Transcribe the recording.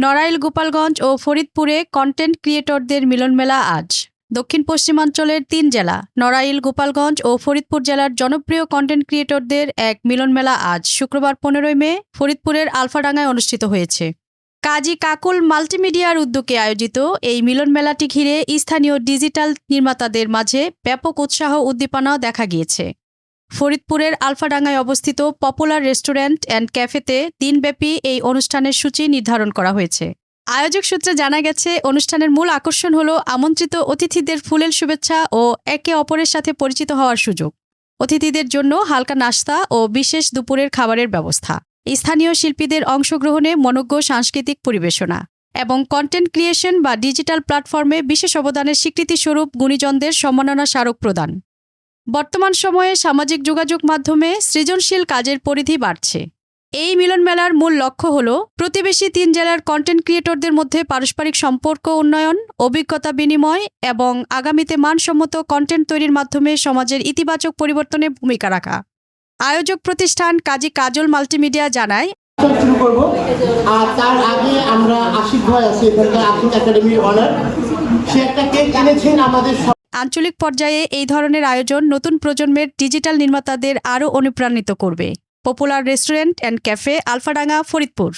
নড়াইল, গোপালগঞ্জ ও ফরিদপুরে কন্টেন্ট ক্রিয়েটরদের মিলনমেলা আজ। দক্ষিণ পশ্চিমাঞ্চলের ৩ জেলা নড়াইল, গোপালগঞ্জ ও ফরিদপুর জেলার জনপ্রিয় কন্টেন্ট ক্রিয়েটরদের এক মিলনমেলা আজ শুক্রবার ১৫ মে ফরিদপুরের আলফাডাঙ্গায় অনুষ্ঠিত হয়েছে। কাজী কাকুল মাল্টিমিডিয়ার উদ্যোগে আয়োজিত এই মিলনমেলাটি ঘিরে স্থানীয় ডিজিটাল নির্মাতাদের মাঝে ব্যাপক উৎসাহ উদ্দীপনা দেখা গিয়েছে। ফরিদপুরের আলফাডাঙ্গায় অবস্থিত পপুলার রেস্টুরেন্ট অ্যান্ড ক্যাফেতে দিনব্যাপী এই অনুষ্ঠানের সূচি নির্ধারণ করা হয়েছে। আয়োজক সূত্রে জানা গেছে, অনুষ্ঠানের মূল আকর্ষণ হল আমন্ত্রিত অতিথিদের ফুলেল শুভেচ্ছা ও একে অপরের সাথে পরিচিত হওয়ার সুযোগ। অতিথিদের জন্য হালকা নাশতা ও বিশেষ দুপুরের খাবারের ব্যবস্থা, স্থানীয় শিল্পীদের অংশগ্রহণে মনোজ্ঞ সাংস্কৃতিক পরিবেশনা এবং কন্টেন্ট ক্রিয়েশন বা ডিজিটাল প্ল্যাটফর্মে বিশেষ অবদানের স্বীকৃতিস্বরূপ গুণীজনদের সম্মাননা স্মারক প্রদান। বর্তমান সময়ে সামাজিক যোগাযোগ মাধ্যমে সৃজনশীল কাজের পরিধি বাড়ছে। এই মিলনমেলার মূল লক্ষ্য হল প্রতিবেশী ৩ জেলার কন্টেন্ট ক্রিয়েটরদের মধ্যে পারস্পরিক সম্পর্ক উন্নয়ন, অভিজ্ঞতা বিনিময় এবং আগামীতে মানসম্মত কন্টেন্ট তৈরির মাধ্যমে সমাজের ইতিবাচক পরিবর্তনে ভূমিকা রাখা। আয়োজক প্রতিষ্ঠান কাজী কাজল মাল্টিমিডিয়া জানায়, শুরু করব। আর তার আগে আমরা আশিক ভাই আছে, এখানকার আশিক একাডেমির অনার, সে একটা কেক এনেছেন আমাদের। আঞ্চলিক পর্যায়ে এই ধরনের আয়োজন নতুন প্রজন্মের ডিজিটাল নির্মাতাদের আরও অনুপ্রাণিত করবে। Popular restaurant and cafe, Alfadanga, Faridpur.